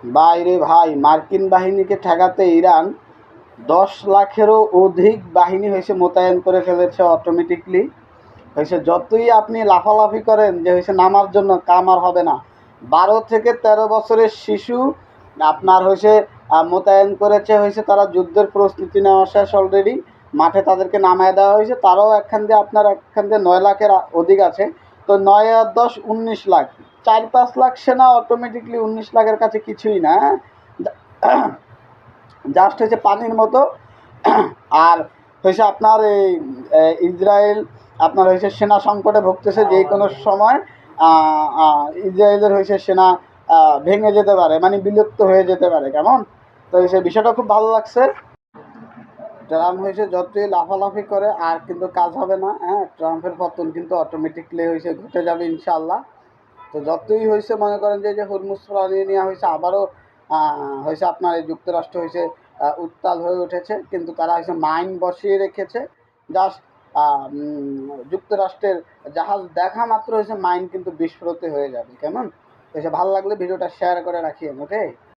বাইরে ভাই, মার্কিন বাহিনীকে ঠেকাতে ইরান 10 লাখেরও অধিক বাহিনী হয়েছে মোতায়েন করে ফেলেছে অটোমেটিকলি। হয়েছে যতই আপনি লাফালাফি করেন যে হয়েছে নামার জন্য, কাম আর হবে না। 12 থেকে 13 বছরের শিশু আপনার হয়েছে মোতায়েন করেছে, হয়েছে তারা যুদ্ধের প্রস্তুতি নেওয়া শেষ অলরেডি। মাঠে তাদেরকে নামায় দেওয়া হয়েছে। তারাও একখান দিয়ে আপনার একখান দিয়ে 9 লাখের অধিক আছে। তো 9 আর 10 19 লাখ, 4-5 লাখ সেনা অটোমেটিকলি 19 লাখের কাছে কিছুই না। জাস্ট হচ্ছে পানির মতো। আর হয়েছে আপনার এই ইসরায়েল আপনার হয়েছে সেনা সংকটে ভুগতেছে। যে কোনো সময় ইসরায়েলের হয়েছে সেনা ভেঙে যেতে পারে, মানে বিলুপ্ত হয়ে যেতে পারে। কেমন? তো সে বিষয়টা খুব ভালো লাগছে। ট্রাম্প হয়েছে যতই লাফালাফি করে আর কিন্তু কাজ হবে না। হ্যাঁ, ট্রাম্পের পতন কিন্তু অটোমেটিকলি হয়েছে ঘটে যাবে ইনশাল্লাহ। তো যতই হয়েছে মনে করেন যে হুরমুজ নিয়ে নেওয়া হয়েছে, আবারও হয়েছে আপনার এই যুক্তরাষ্ট্র হয়েছে উত্তাল হয়ে উঠেছে, কিন্তু তারা হয়েছে মাইন বসিয়ে রেখেছে। জাস্ট যুক্তরাষ্ট্রের জাহাজ দেখা মাত্র হয়েছে মাইন কিন্তু বিস্ফোরিত হয়ে যাবে। কেমন? তো ভালো লাগলে ভিডিওটা শেয়ার করে রাখিয়েন। ওকে।